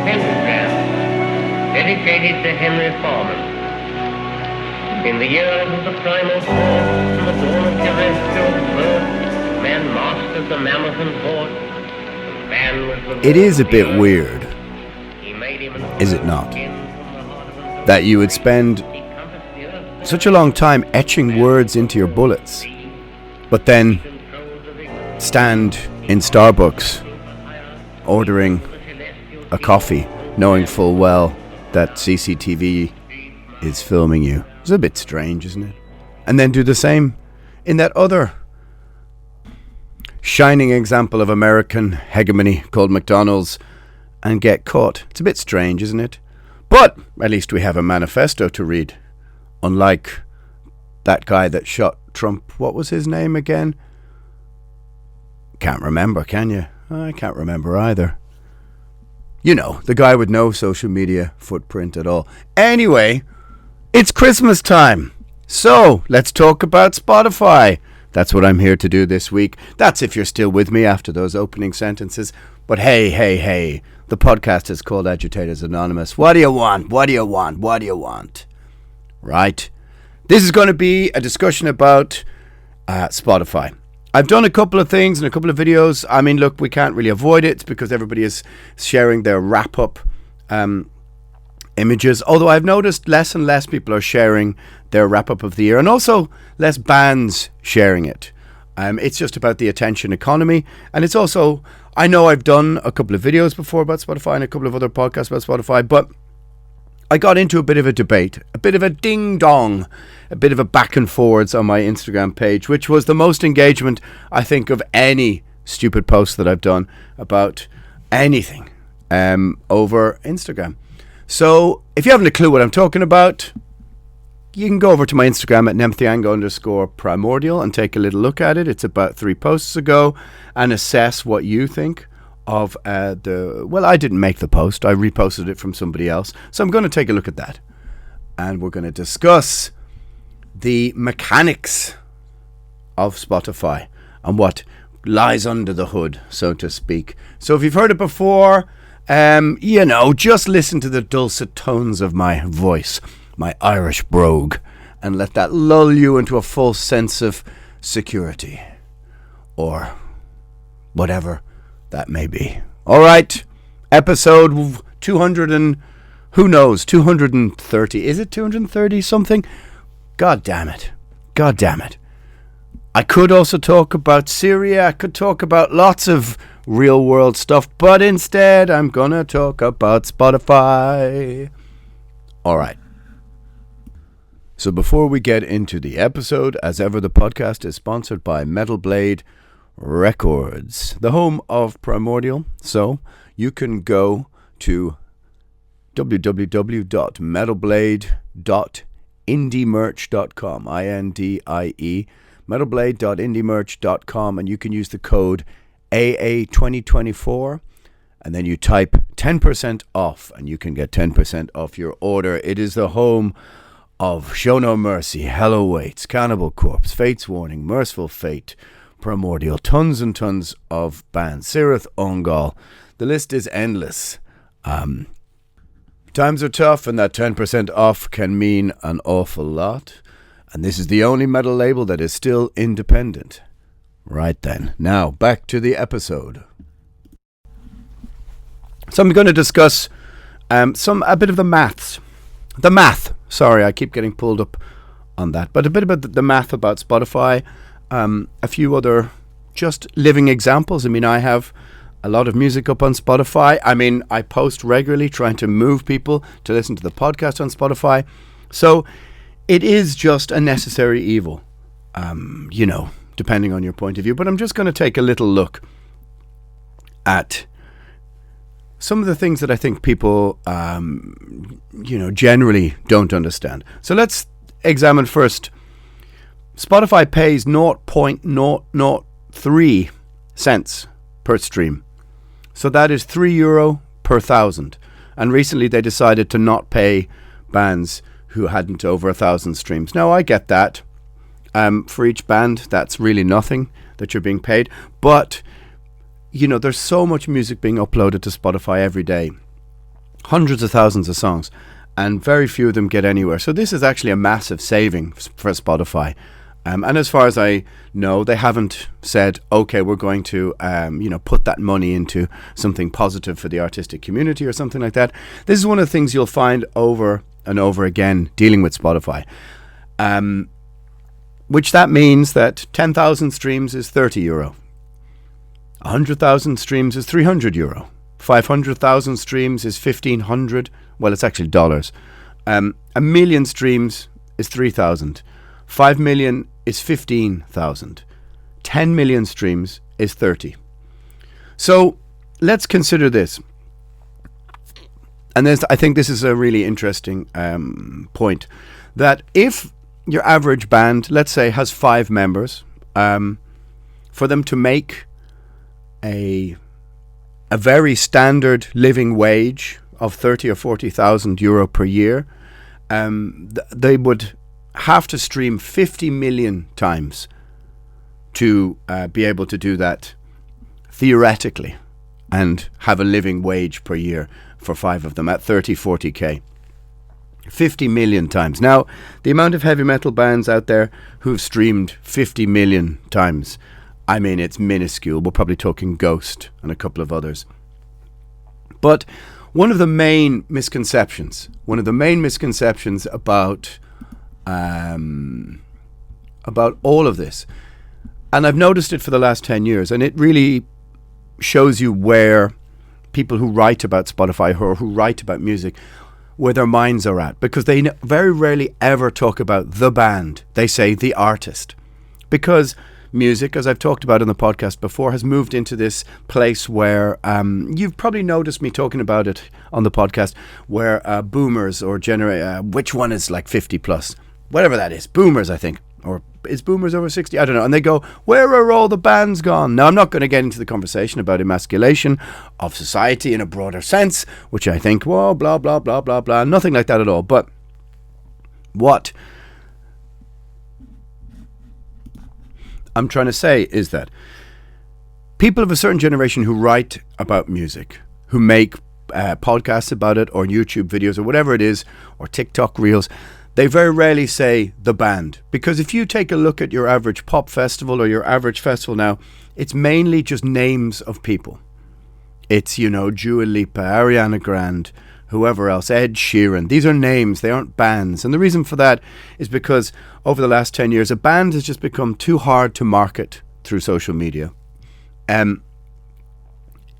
pentagram dedicated to Henry Foreman. In the years of the primal force and the dawn of terrestrial birth, man mastered the mammoth and horse. Man was the It is a bit weird, is it not, that you would spend such a long time etching words into your bullets, but then stand in Starbucks ordering a coffee, knowing full well that CCTV is filming you. It's a bit strange, isn't it? And then do the same in that other shining example of American hegemony called McDonald's and get caught. It's a bit strange, isn't it? But at least we have a manifesto to read. Unlike that guy that shot Trump. What was his name again? Can't remember, can you? I can't remember either. You know, the guy with no social media footprint at all. Anyway, it's Christmas time. So, let's talk about Spotify. That's what I'm here to do this week. That's if you're still with me after those opening sentences. But hey, the podcast is called Agitators Anonymous. What do you want? What do you want? What do you want? Right? This is going to be a discussion about Spotify. I've done a couple of things and a couple of videos. I mean, look, we can't really avoid it because everybody is sharing their wrap-up images. Although I've noticed less and less people are sharing their wrap-up of the year, and also less bands sharing it. It's just about the attention economy. And it's also, I know I've done a couple of videos before about Spotify and a couple of other podcasts about Spotify, but I got into a bit of a debate, a bit of a ding-dong, a bit of a back and forwards on my Instagram page, which was the most engagement, I think, of any stupid post that I've done about anything over Instagram. So if you haven't a clue what I'm talking about, you can go over to my Instagram at _Primordial and take a little look at it. It's about 3 posts ago, and assess what you think of well, I didn't make the post. I reposted it from somebody else. So I'm going to take a look at that. And we're going to discuss the mechanics of Spotify and what lies under the hood, so to speak. So if you've heard it before, just listen to the dulcet tones of my voice, my Irish brogue, and let that lull you into a false sense of security, or whatever that may be. All right, episode 200 and who knows, 230. Is it 230 something? God damn it. I could also talk about Syria. I could talk about lots of real world stuff, but instead I'm gonna talk about Spotify. All right. So before we get into the episode, as ever, the podcast is sponsored by Metal Blade Records, the home of Primordial. So you can go to www.metalblade.indiemerch.com, INDIE, metalblade.indiemerch.com, and you can use the code AA2024, and then you type 10% off, and you can get 10% off your order. It is the home of Show No Mercy, Hell Awaits, Cannibal Corpse, Fate's Warning, Merciful Fate, Primordial, tons and tons of bands, Sirith Ungol. The list is endless. Times are tough, and that 10% off can mean an awful lot. And this is the only metal label that is still independent. Right then. Now, back to the episode. So I'm going to discuss a bit of the maths. The math. Sorry, I keep getting pulled up on that. But a bit about the math about Spotify. A few other just living examples. I mean, I have a lot of music up on Spotify. I mean, I post regularly trying to move people to listen to the podcast on Spotify. So it is just a necessary evil, depending on your point of view. But I'm just going to take a little look at some of the things that I think people, generally don't understand. So let's examine first. Spotify pays 0.003 cents per stream. So that is €3 per 1,000. And recently they decided to not pay bands who hadn't over 1,000 streams. Now, I get that. For each band, that's really nothing that you're being paid. But, there's so much music being uploaded to Spotify every day. hundreds of thousands of songs, and very few of them get anywhere. So this is actually a massive saving for Spotify. And as far as I know, they haven't said, okay, we're going to, put that money into something positive for the artistic community or something like that. This is one of the things you'll find over and over again dealing with Spotify. Which that means that 10,000 streams is €30. 100,000 streams is €300. 500,000 streams is 1,500. Well, it's actually dollars. A million streams is 3,000. 5 million is 15,000. 10 million streams is 30. So let's consider this. And I think this is a really interesting point. That if your average band, let's say, has 5 members, for them to make a very standard living wage of 30 or 40,000 euro per year, they would have to stream 50 million times to be able to do that theoretically and have a living wage per year for 5 of them at 30, 40k. 50 million times. Now, the amount of heavy metal bands out there who've streamed 50 million times, I mean, it's minuscule. We're probably talking Ghost and a couple of others. But one of the main misconceptions about all of this, and I've noticed it for the last 10 years, and it really shows you where people who write about Spotify or who write about music, where their minds are at, because they very rarely ever talk about the band. They say the artist, because music, as I've talked about in the podcast before, has moved into this place where you've probably noticed me talking about it on the podcast, where boomers or which one is like 50 plus, whatever that is, boomers, I think, or is boomers over 60? I don't know. And they go, where are all the bands gone? Now, I'm not going to get into the conversation about emasculation of society in a broader sense, which I think, whoa, blah, blah, blah, blah, blah, nothing like that at all. But what I'm trying to say is that people of a certain generation who write about music, who make podcasts about it, or YouTube videos, or whatever it is, or TikTok reels, they very rarely say the band. Because if you take a look at your average pop festival or your average festival now, it's mainly just names of people. It's, Dua Lipa, Ariana Grande, whoever else, Ed Sheeran. These are names, they aren't bands. And the reason for that is because over the last 10 years, a band has just become too hard to market through social media.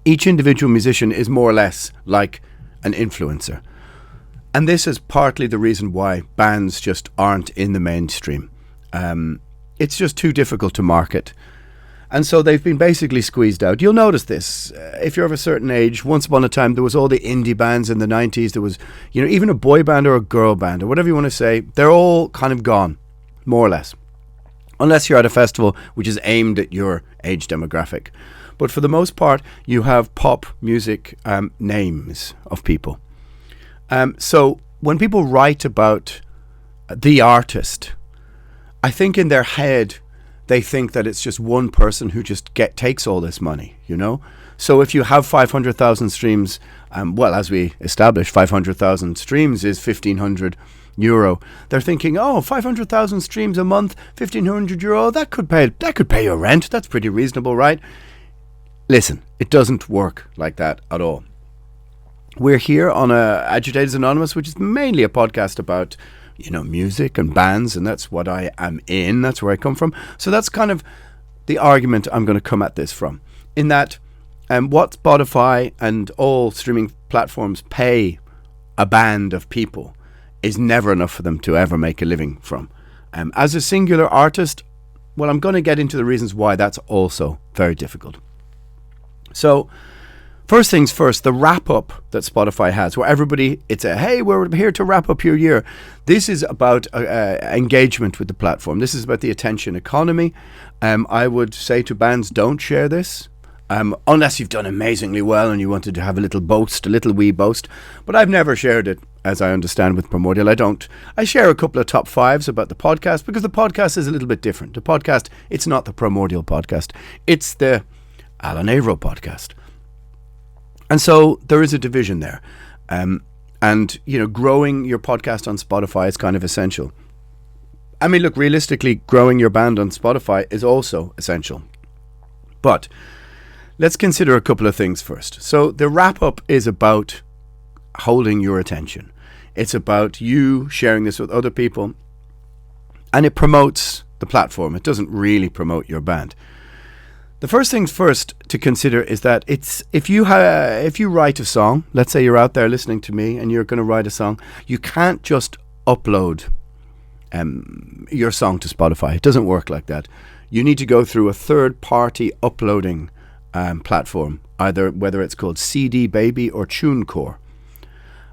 Each individual musician is more or less like an influencer. And this is partly the reason why bands just aren't in the mainstream. It's just too difficult to market. And so they've been basically squeezed out. You'll notice this. If you're of a certain age, once upon a time, there was all the indie bands in the 90s. There was, even a boy band or a girl band or whatever you want to say. They're all kind of gone, more or less. Unless you're at a festival which is aimed at your age demographic. But for the most part, you have pop music names of people. So when people write about the artist, I think in their head, they think that it's just one person who just takes all this money, So if you have 500,000 streams, as we established, 500,000 streams is 1,500 euro. They're thinking, 500,000 streams a month, 1,500 euro, that could pay your rent. That's pretty reasonable, right? Listen, it doesn't work like that at all. We're here on Agitators Anonymous, which is mainly a podcast about, music and bands, and that's what I am in. That's where I come from. So that's kind of the argument I'm going to come at this from. In that, what Spotify and all streaming platforms pay a band of people is never enough for them to ever make a living from. As a singular artist, well, I'm going to get into the reasons why that's also very difficult. So, first things first, the wrap-up that Spotify has, where hey, we're here to wrap up your year. This is about engagement with the platform. This is about the attention economy. I would say to bands, don't share this, unless you've done amazingly well and you wanted to have a little wee boast. But I've never shared it, as I understand, with Primordial. I share a couple of top fives about the podcast, because the podcast is a little bit different. The podcast, it's not the Primordial podcast. It's the Alan Averill podcast. And so there is a division there. And, growing your podcast on Spotify is kind of essential. I mean, look, realistically, growing your band on Spotify is also essential. But let's consider a couple of things first. So the wrap-up is about holding your attention. It's about you sharing this with other people. And it promotes the platform. It doesn't really promote your band. The first things first to consider is that if you write a song, let's say you're out there listening to me and you're going to write a song, you can't just upload your song to Spotify. It doesn't work like that. You need to go through a third-party uploading platform, whether it's called CD Baby or TuneCore.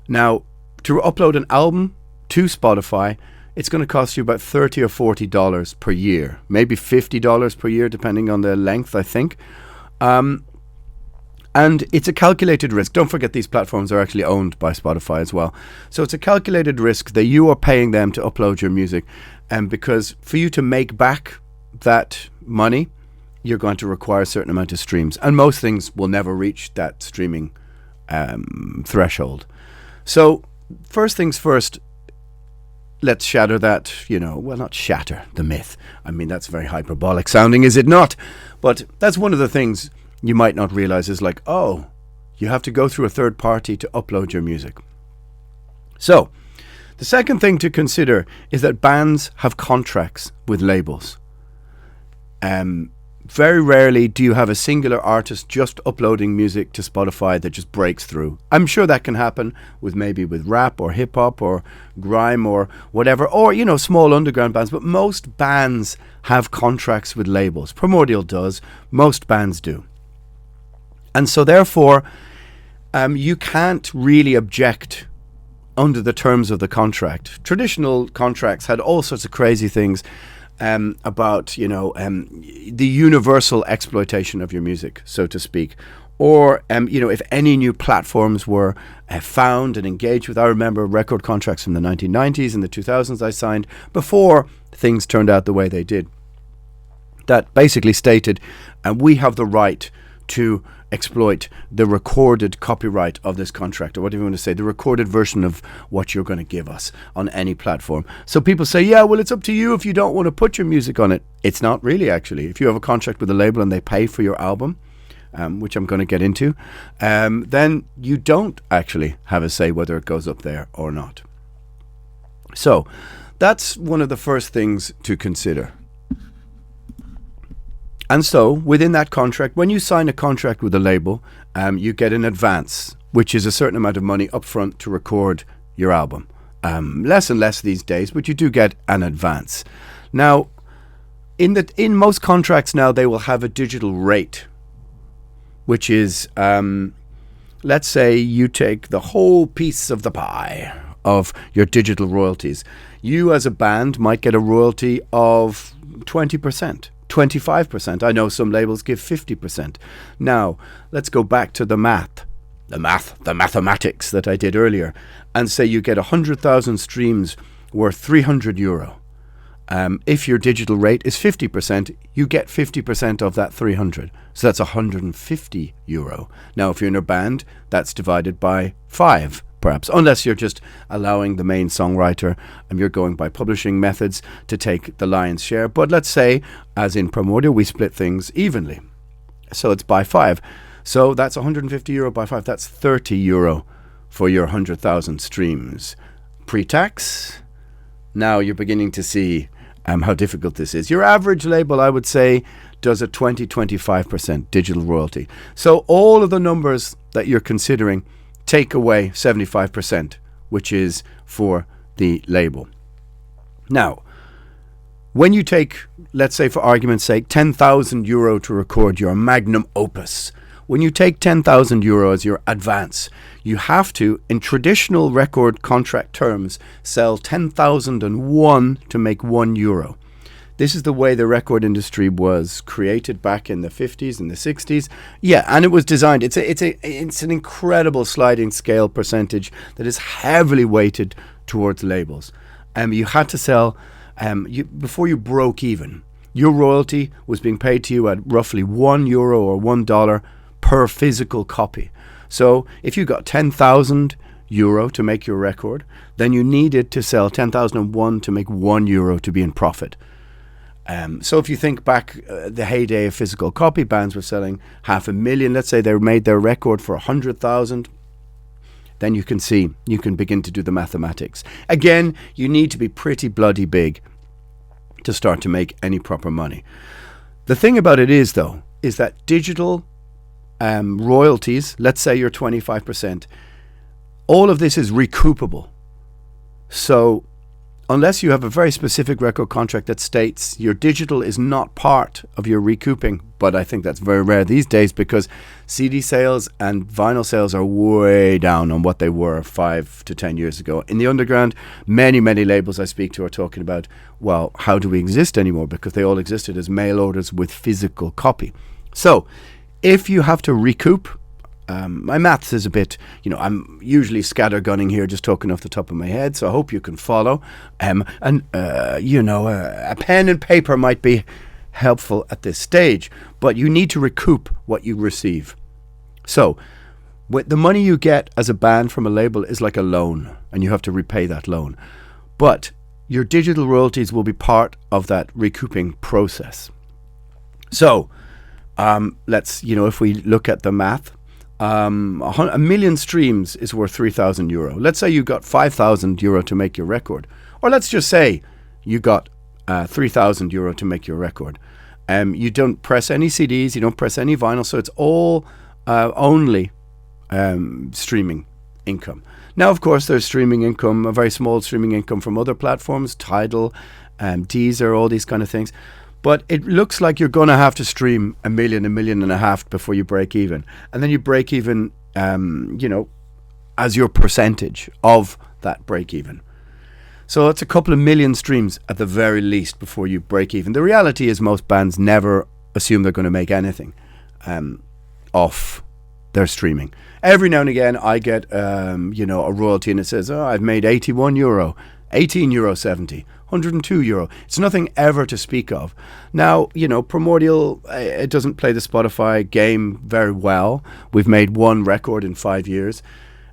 Now, to upload an album to Spotify, it's going to cost you about $30 or $40 per year, maybe $50 per year, depending on the length, I think. And it's a calculated risk. Don't forget these platforms are actually owned by Spotify as well. So it's a calculated risk that you are paying them to upload your music. And because for you to make back that money, you're going to require a certain amount of streams. And most things will never reach that streaming threshold. So first things first, let's shatter that, not shatter the myth. I mean, that's very hyperbolic sounding, is it not? But that's one of the things you might not realize is like, oh, you have to go through a third party to upload your music. So, the second thing to consider is that bands have contracts with labels. Very rarely do you have a singular artist just uploading music to Spotify that just breaks through. I'm sure that can happen with rap or hip hop or grime or whatever, or small underground bands, but most bands have contracts with labels. Primordial does, most bands do. And so therefore, you can't really object under the terms of the contract. Traditional contracts had all sorts of crazy things about the universal exploitation of your music, so to speak, or if any new platforms were found and engaged with. I remember record contracts from the 1990s and the 2000s I signed before things turned out the way they did, that basically stated we have the right to exploit the recorded copyright of this contract, or whatever you want to say, the recorded version of what you're going to give us on any platform. So people say, yeah, well, it's up to you if you don't want to put your music on it. It's not really, actually. If you have a contract with a label and they pay for your album, which I'm going to get into, then you don't actually have a say whether it goes up there or not. So that's one of the first things to consider. And so, within that contract, when you sign a contract with a label, you get an advance, which is a certain amount of money upfront to record your album. Less and less these days, but you do get an advance. Now, in most contracts now, they will have a digital rate, which is, let's say you take the whole piece of the pie of your digital royalties. You as a band might get a royalty of 20%. 25%. I know some labels give 50%. Now, let's go back to the mathematics that I did earlier, and say you get 100,000 streams worth €300. If your digital rate is 50%, you get 50% of that 300. So that's €150. Now, if you're in a band, that's divided by 5. Perhaps, unless you're just allowing the main songwriter and you're going by publishing methods to take the lion's share. But let's say, as in Primordial, we split things evenly. So it's by 5. So that's €150 by 5. That's €30 for your 100,000 streams. Pre-tax, now you're beginning to see how difficult this is. Your average label, I would say, does a 20-25% digital royalty. So all of the numbers that you're considering take away 75%, which is for the label. Now, when you take, let's say for argument's sake, €10,000 to record your magnum opus, when you take €10,000 as your advance, you have to, in traditional record contract terms, sell 10,001 to make €1. This is the way the record industry was created back in the 50s and the 60s. Yeah, and it was designed. It's an incredible sliding scale percentage that is heavily weighted towards labels. You had to sell, before you broke even, your royalty was being paid to you at roughly €1 or $1 per physical copy. So if you got 10,000, euro to make your record, then you needed to sell 10,001 to make €1 to be in profit. So if you think back, the heyday of physical copy, bands were selling 500,000. Let's say they made their record for 100,000. Then you can begin to do the mathematics. Again, you need to be pretty bloody big to start to make any proper money. The thing about it is, though, is that digital royalties, let's say you're 25%, all of this is recoupable. So unless you have a very specific record contract that states your digital is not part of your recouping, but I think that's very rare these days because CD sales and vinyl sales are way down on what they were 5 to 10 years ago. In the underground, many labels I speak to are talking about, well, how do we exist anymore? Because they all existed as mail orders with physical copy. So if you have to recoup, my maths is a bit, I'm usually scattergunning here, just talking off the top of my head, so I hope you can follow. A pen and paper might be helpful at this stage, but you need to recoup what you receive. So with the money you get as a band from a label is like a loan, and you have to repay that loan. But your digital royalties will be part of that recouping process. So let's, if we look at the math, a million streams is worth €3,000. Let's say you got €5,000 to make your record, or let's just say you got €3,000 to make your record. You don't press any CDs, you don't press any vinyl, so it's all only streaming income. Now, of course, there's streaming income, a very small streaming income from other platforms, Tidal, Deezer, all these kind of things. But it looks like you're going to have to stream a million and a half before you break even. And then you break even, as your percentage of that break even. So it's a couple of million streams at the very least before you break even. The reality is most bands never assume they're going to make anything off their streaming. Every now and again I get, a royalty and it says, I've made €81, €18.70. €102. It's nothing ever to speak of. Now, Primordial, it doesn't play the Spotify game very well. We've made one record in 5 years.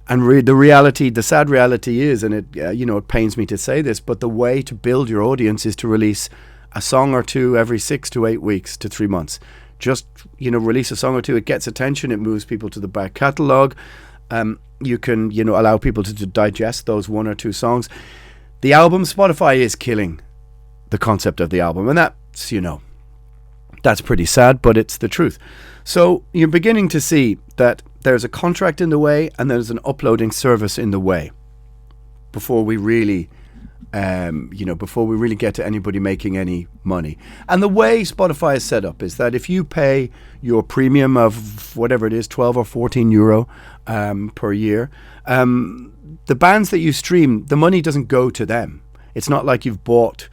And the sad reality is, and it pains me to say this, but the way to build your audience is to release a song or two every 6 to 8 weeks to 3 months. Just, release a song or two. It gets attention. It moves people to the back catalogue. You can, allow people to digest those 1 or 2 songs. The album, Spotify is killing the concept of the album. And that's, that's pretty sad, but it's the truth. So you're beginning to see that there's a contract in the way and there's an uploading service in the way before we really, get to anybody making any money. And the way Spotify is set up is that if you pay your premium of whatever it is, 12 or 14 euro per year, the bands that you stream, the money doesn't go to them. It's not like you've bought,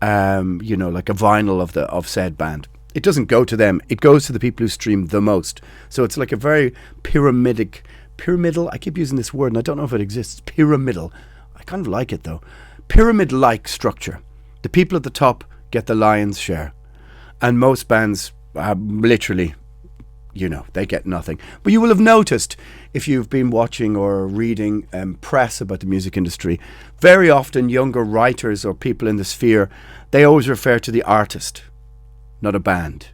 like a vinyl of said band. It doesn't go to them. It goes to the people who stream the most. So it's like a very pyramidal, I keep using this word and I don't know if it exists, pyramidal. I kind of like it though. Pyramid-like structure. The people at the top get the lion's share. And most bands literally, they get nothing. But you will have noticed, if you've been watching or reading press about the music industry, very often younger writers or people in the sphere, they always refer to the artist, not a band.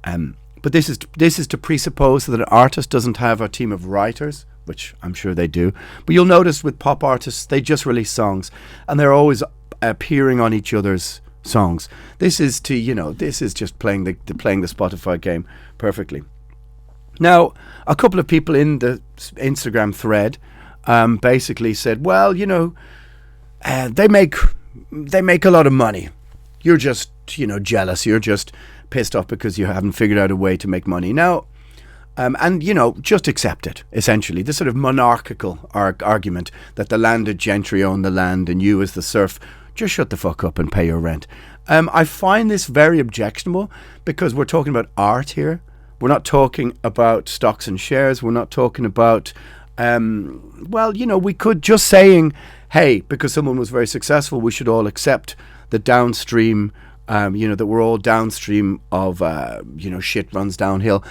But this is to presuppose that an artist doesn't have a team of writers, which I'm sure they do. But you'll notice with pop artists, they just release songs, and they're always appearing on each other's songs. This is just playing the Spotify game perfectly. Now, a couple of people in the Instagram thread basically said, well, they make a lot of money. You're just, jealous. You're just pissed off because you haven't figured out a way to make money. Now, just accept it, essentially. This sort of monarchical argument that the landed gentry own the land and you as the serf, just shut the fuck up and pay your rent. I find this very objectionable because we're talking about art here. We're not talking about stocks and shares. We're not talking about, we could just saying, hey, because someone was very successful, we should all accept the downstream, that we're all downstream of, shit runs downhill.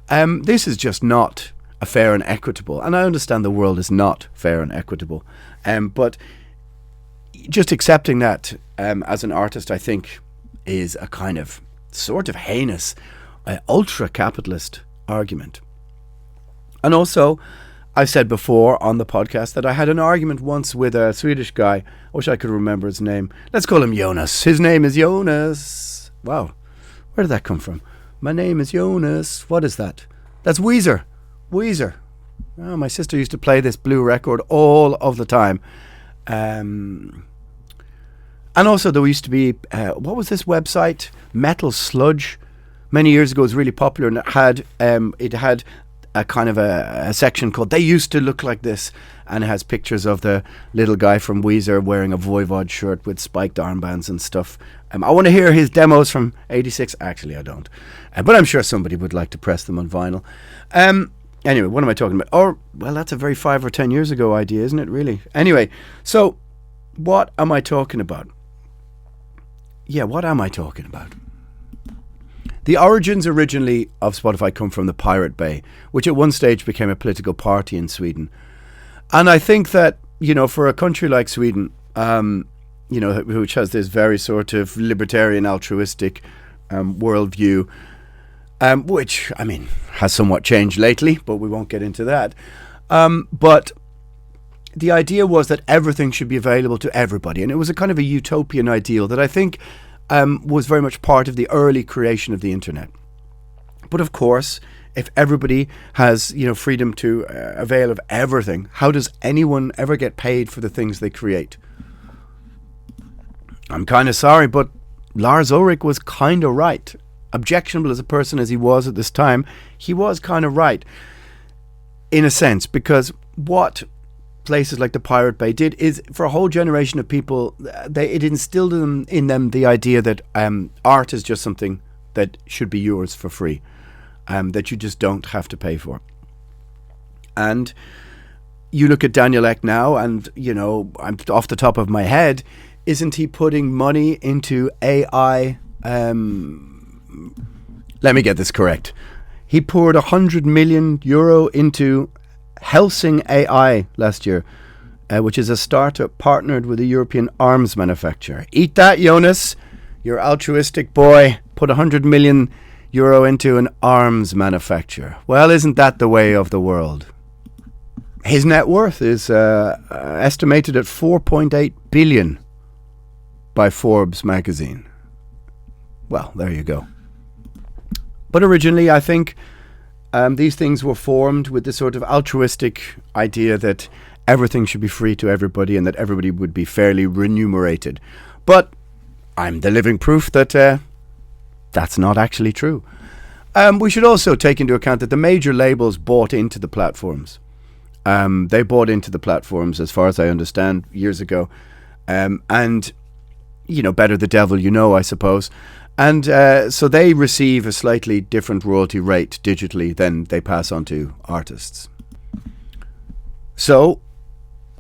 This is just not a fair and equitable, and I understand the world is not fair and equitable, but just accepting that as an artist, I think, is a kind of sort of heinous, ultra-capitalist argument. And also, I've said before on the podcast that I had an argument once with a Swedish guy. I wish I could remember his name. Let's call him Jonas. His name is Jonas. Wow. Where did that come from? My name is Jonas. What is that? That's Weezer. Weezer. Oh, my sister used to play this blue record all of the time. And also there used to be, what was this website? Metal Sludge. Many years ago it was really popular, and it had a kind of a section called They Used to Look Like This, and it has pictures of the little guy from Weezer wearing a Voivod shirt with spiked armbands and stuff. I want to hear his demos from 86. Actually, I don't. But I'm sure somebody would like to press them on vinyl. Anyway, what am I talking about? Oh, well, that's a very 5 or 10 years ago idea, isn't it, really? Anyway, so what am I talking about? Yeah, what am I talking about? The origins originally of Spotify come from the Pirate Bay, which at one stage became a political party in Sweden. And I think that, for a country like Sweden, which has this very sort of libertarian, altruistic worldview, which, has somewhat changed lately, but we won't get into that. But the idea was that everything should be available to everybody. And it was a kind of a utopian ideal that I think was very much part of the early creation of the internet. But of course, if everybody has, freedom to avail of everything, how does anyone ever get paid for the things they create? I'm kind of sorry, but Lars Ulrich was kind of right. Objectionable as a person as he was at this time, he was kind of right, in a sense, because what places like the Pirate Bay did is, for a whole generation of people, it instilled in them the idea that art is just something that should be yours for free, that you just don't have to pay for. And you look at Daniel Ek now, and I'm off the top of my head, isn't he putting money into AI? Let me get this correct. He poured €100 million into Helsing AI last year, which is a startup partnered with a European arms manufacturer. Eat that, Jonas. You're altruistic boy. Put €100 million into an arms manufacturer. Well, isn't that the way of the world? His net worth is estimated at 4.8 billion by Forbes magazine. Well, there you go. But originally, I think these things were formed with this sort of altruistic idea that everything should be free to everybody and that everybody would be fairly remunerated. But I'm the living proof that that's not actually true. We should also take into account that the major labels bought into the platforms. They bought into the platforms, as far as I understand, years ago. And, better the devil I suppose. And so they receive a slightly different royalty rate digitally than they pass on to artists. So,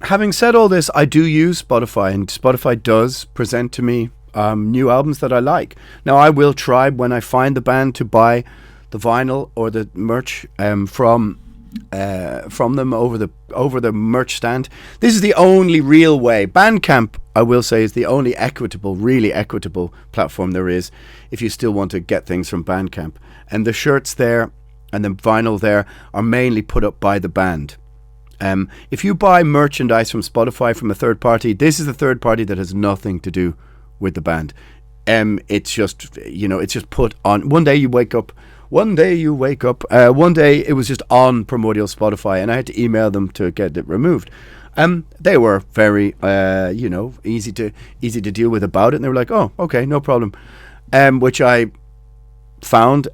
having said all this, I do use Spotify, and Spotify does present to me new albums that I like. Now, I will try, when I find the band, to buy the vinyl or the merch from them over the merch stand. This is the only real way. Bandcamp, I will say, is the only really equitable platform there is if you still want to get things from Bandcamp. And the shirts there and the vinyl there are mainly put up by the band. If you buy merchandise from Spotify from a third party, this is a third party that has nothing to do with the band. It's just put on. One day you wake up, one day it was just on Primordial Spotify, and I had to email them to get it removed. They were very, easy to deal with about it, and they were like, "Oh, okay, no problem," which I found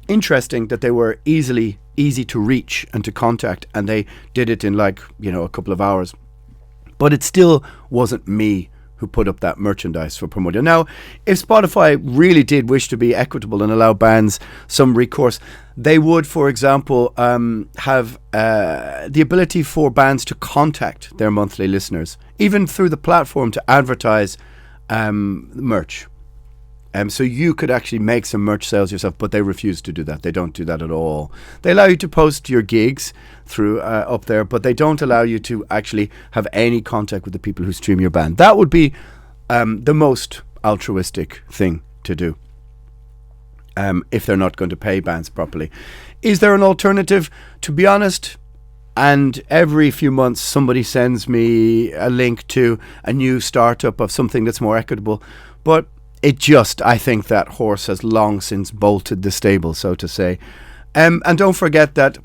interesting, that they were easy to reach and to contact, and they did it in a couple of hours. But it still wasn't me who put up that merchandise for Primordial. Now, if Spotify really did wish to be equitable and allow bands some recourse, they would, for example, have the ability for bands to contact their monthly listeners, even through the platform, to advertise merch. So you could actually make some merch sales yourself, but they refuse to do that. They don't do that at all. They allow you to post your gigs through up there, but they don't allow you to actually have any contact with the people who stream your band. That would be the most altruistic thing to do, if they're not going to pay bands properly. Is there an alternative? To be honest, and every few months somebody sends me a link to a new startup of something that's more equitable, but I think that horse has long since bolted the stable, so to say. And don't forget that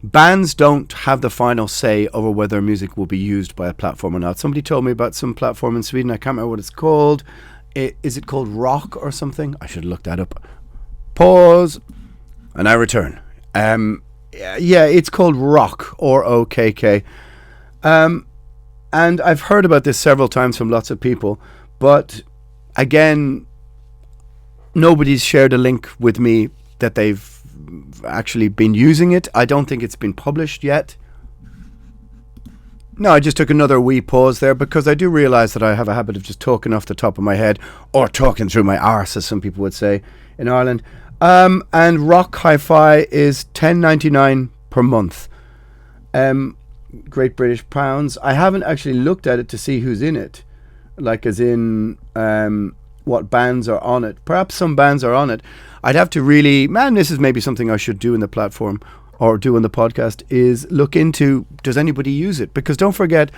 bands don't have the final say over whether music will be used by a platform or not. Somebody told me about some platform in Sweden. I can't remember what it's called. Is it called Rock or something? I should look that up. Pause. And I return. Yeah, it's called Rock, or OKK. And I've heard about this several times from lots of people, but again, nobody's shared a link with me that they've actually been using it. I don't think it's been published yet. No, I just took another wee pause there because I do realise that I have a habit of just talking off the top of my head, or talking through my arse, as some people would say in Ireland. And Rock Hi-Fi is $10.99 per month. Great British pounds. I haven't actually looked at it to see who's in it. Like as in what bands are on it. Perhaps some bands are on it. I'd have to really, this is maybe something I should do in the platform or do in the podcast, is look into, does anybody use it? Because don't forget,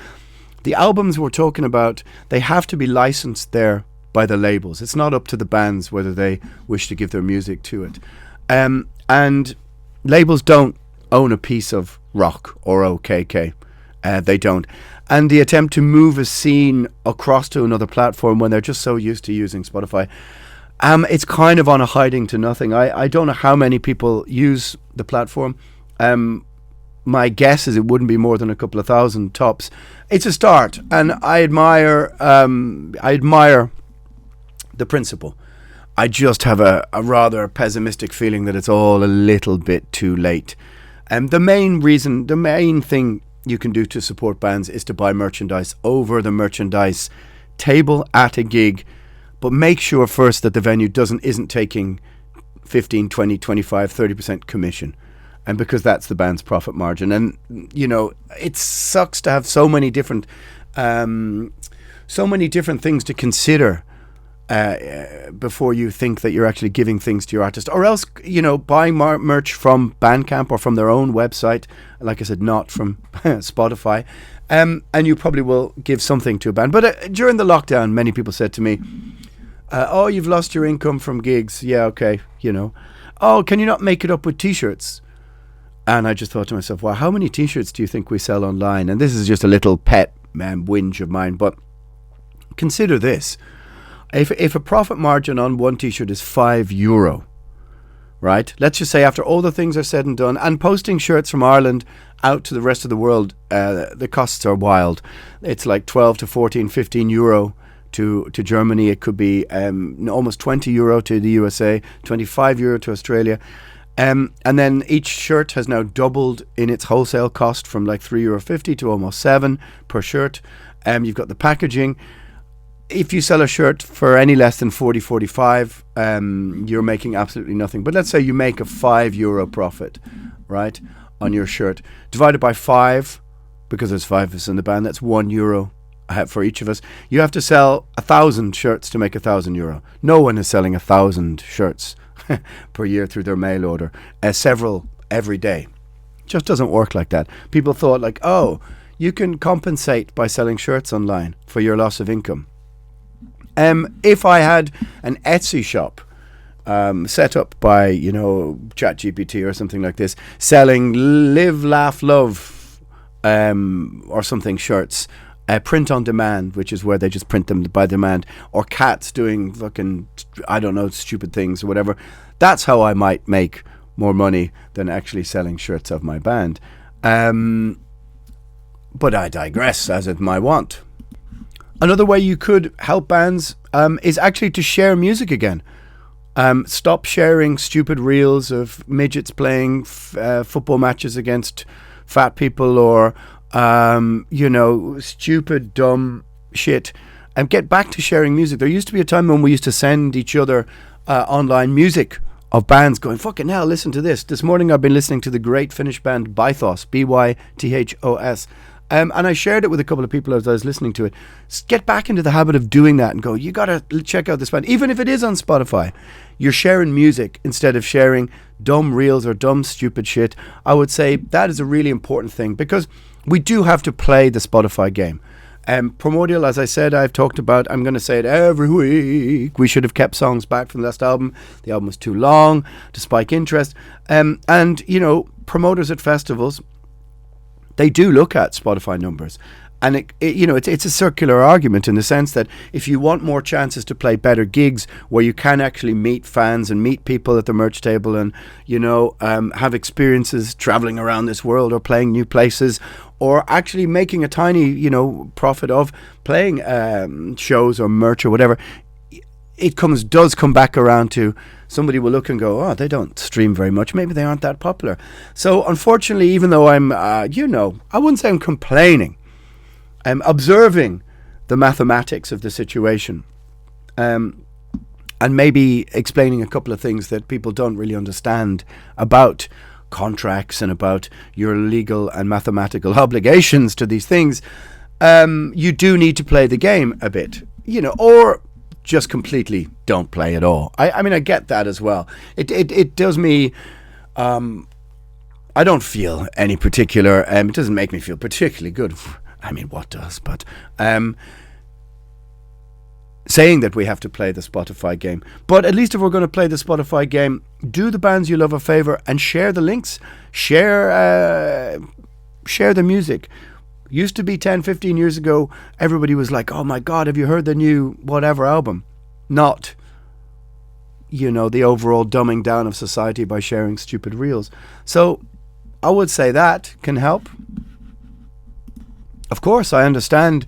the albums we're talking about, they have to be licensed there by the labels. It's not up to the bands whether they wish to give their music to it. And labels don't own a piece of Rock or OKK. They don't. And the attempt to move a scene across to another platform when they're just so used to using Spotify, it's kind of on a hiding to nothing. I don't know how many people use the platform. My guess is it wouldn't be more than a couple of thousand tops. It's a start, and I admire the principle. I just have a rather pessimistic feeling that it's all a little bit too late. The main thing you can do to support bands is to buy merchandise over the merchandise table at a gig, but make sure first that the venue isn't taking 15, 20, 25, 30% commission, and because that's the band's profit margin. And it sucks to have so many different things to consider before you think that you're actually giving things to your artist, or else buying merch from Bandcamp or from their own website, like I said, not from Spotify, and you probably will give something to a band. But during the lockdown, many people said to me, oh, you've lost your income from gigs. Yeah, okay, oh, can you not make it up with t-shirts? And I just thought to myself, well, how many t-shirts do you think we sell online? And this is just a little pet whinge of mine, but consider this. If a profit margin on one t-shirt is €5, right? Let's just say after all the things are said and done, and posting shirts from Ireland out to the rest of the world, the costs are wild. It's like 12 to 14, 15 euro to Germany. It could be almost 20 euro to the USA, 25 euro to Australia. And then each shirt has now doubled in its wholesale cost from like €3.50 to almost €7 per shirt. You've got the packaging. If you sell a shirt for any less than 45, you're making absolutely nothing. But let's say you make a €5 profit, right, on your shirt. Divided by 5, because there's 5 of us in the band, that's €1 for each of us. You have to sell 1,000 shirts to make €1,000. No one is selling 1,000 shirts per year through their mail order, several every day. It just doesn't work like that. People thought like, oh, you can compensate by selling shirts online for your loss of income. If I had an Etsy shop set up by, ChatGPT or something like this, selling Live, Laugh, Love or something shirts, print on demand, which is where they just print them by demand, or cats doing fucking, I don't know, stupid things or whatever, that's how I might make more money than actually selling shirts of my band. But I digress, as it my want. Another way you could help bands is actually to share music again. Stop sharing stupid reels of midgets playing football matches against fat people, or stupid, dumb shit and get back to sharing music. There used to be a time when we used to send each other online music of bands going, fucking hell, listen to this. This morning I've been listening to the great Finnish band Bythos, Bythos. And I shared it with a couple of people as I was listening to it. Get back into the habit of doing that and go, you got to check out this band. Even if it is on Spotify, you're sharing music instead of sharing dumb reels or dumb stupid shit. I would say that is a really important thing, because we do have to play the Spotify game. Primordial, as I said, I've talked about, I'm going to say it every week. We should have kept songs back from the last album. The album was too long to spike interest. And, promoters at festivals, they do look at Spotify numbers. And it's a circular argument in the sense that if you want more chances to play better gigs where you can actually meet fans and meet people at the merch table and, have experiences traveling around this world or playing new places, or actually making a tiny, profit of playing shows or merch or whatever, it does come back around to somebody will look and go, oh, they don't stream very much. Maybe they aren't that popular. So unfortunately, even though I'm, I wouldn't say I'm complaining. I'm observing the mathematics of the situation, and maybe explaining a couple of things that people don't really understand about contracts and about your legal and mathematical obligations to these things. You do need to play the game a bit, or just completely don't play at all. I mean, I get that as well. It does me. I don't feel any particular. It doesn't make me feel particularly good. I mean, what does? But saying that we have to play the Spotify game. But at least if we're going to play the Spotify game, do the bands you love a favor and share the links. Share the music. Used to be 10, 15 years ago, everybody was like, oh my God, have you heard the new whatever album? Not, the overall dumbing down of society by sharing stupid reels. So I would say that can help. Of course, I understand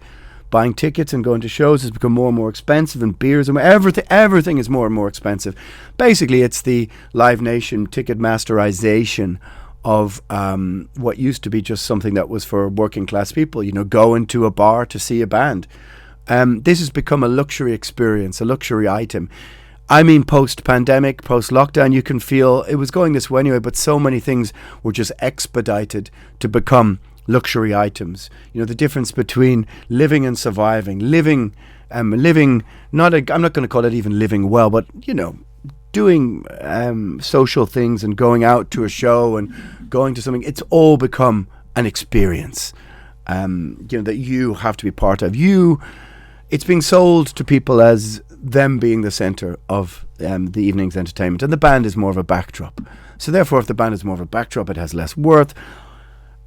buying tickets and going to shows has become more and more expensive, and beers and everything is more and more expensive. Basically, it's the Live Nation Ticketmasterization of what used to be just something that was for working class people, going to a bar to see a band. This has become a luxury experience, a luxury item. I mean, post-pandemic, post-lockdown, you can feel it was going this way anyway, but so many things were just expedited to become luxury items. The difference between living and surviving, living, I'm not going to call it even living well, but doing social things and going out to a show and going to something. It's all become an experience, that you have to be part of. It's being sold to people as them being the center of the evening's entertainment, and the band is more of a backdrop. So therefore, if the band is more of a backdrop, it has less worth.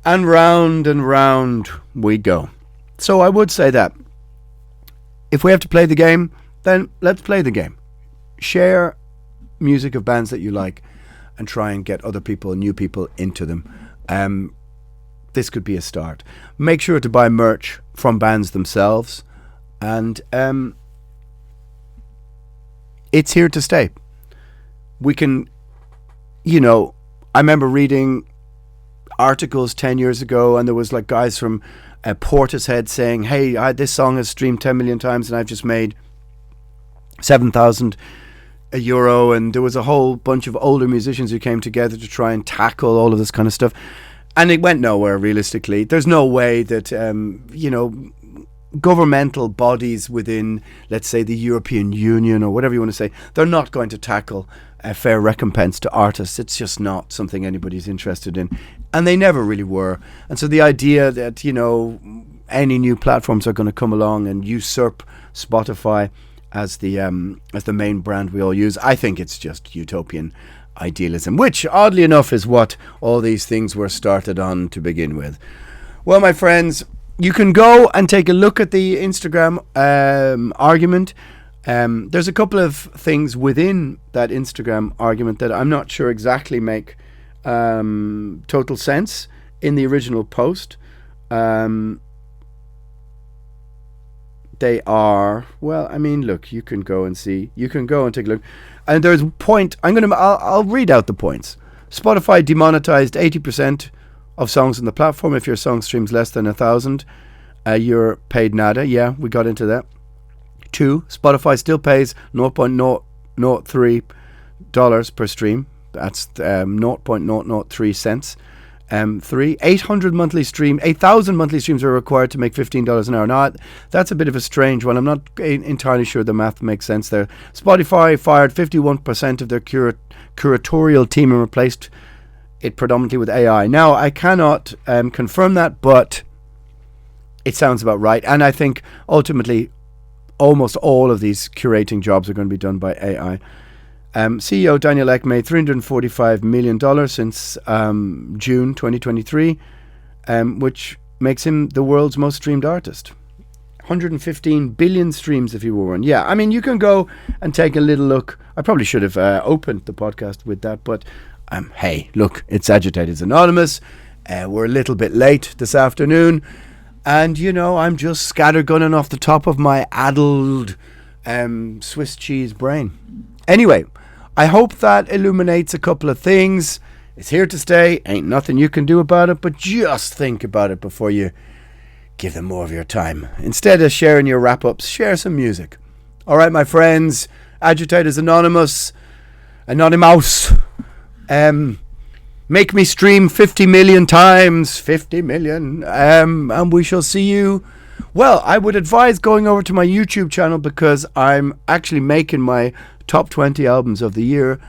And round we go. So I would say that if we have to play the game, then let's play the game. Share music of bands that you like and try and get other people, new people, into them. This could be a start. Make sure to buy merch from bands themselves, and it's here to stay. We can, I remember reading articles 10 years ago, and there was like guys from Portishead saying, hey, this song has streamed 10 million times and I've just made 7,000 euro, and there was a whole bunch of older musicians who came together to try and tackle all of this kind of stuff, and it went nowhere. Realistically, there's no way that governmental bodies within, let's say, the European Union or whatever you want to say, they're not going to tackle a fair recompense to artists. It's just not something anybody's interested in, and they never really were. And so the idea that any new platforms are going to come along and usurp Spotify as the main brand we all use, I think it's just utopian idealism, which oddly enough is what all these things were started on to begin with. Well, my friends, you can go and take a look at the Instagram argument. There's a couple of things within that Instagram argument that I'm not sure exactly make total sense in the original post. They are, well, I mean, look, you can go and see. You can go and take a look. And there's a point. I'll read out the points. Spotify demonetized 80% of songs on the platform. If your song streams less than 1,000, you're paid nada. Yeah, we got into that. Spotify still pays $0.003 per stream. That's 0.003 cents. 800 monthly stream, 8,000 monthly streams are required to make $15 an hour. Now, that's a bit of a strange one. I'm not entirely sure the math makes sense there. Spotify fired 51% of their curatorial team and replaced it predominantly with AI. Now, I cannot confirm that, but it sounds about right. And I think ultimately almost all of these curating jobs are going to be done by AI. CEO Daniel Ek made $345 million since June 2023, which makes him the world's most streamed artist. 115 billion streams if he were one. Yeah, I mean, you can go and take a little look. I probably should have opened the podcast with that, but hey, look, it's Agitators Anonymous. We're a little bit late this afternoon, and, you know, I'm just scattergunning off the top of my addled Swiss cheese brain. Anyway, I hope that illuminates a couple of things. It's here to stay. Ain't nothing you can do about it, but just think about it before you give them more of your time. Instead of sharing your wrap-ups, share some music. All right, my friends, Agitators Anonymous, make me stream 50 million times, 50 million, and we shall see you. Well, I would advise going over to my YouTube channel because I'm actually making my top 20 albums of the year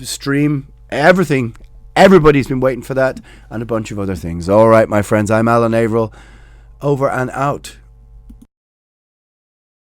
stream, everything. Everybody's been waiting for that, and a bunch of other things. All right, my friends, I'm Alan Averill, over and out.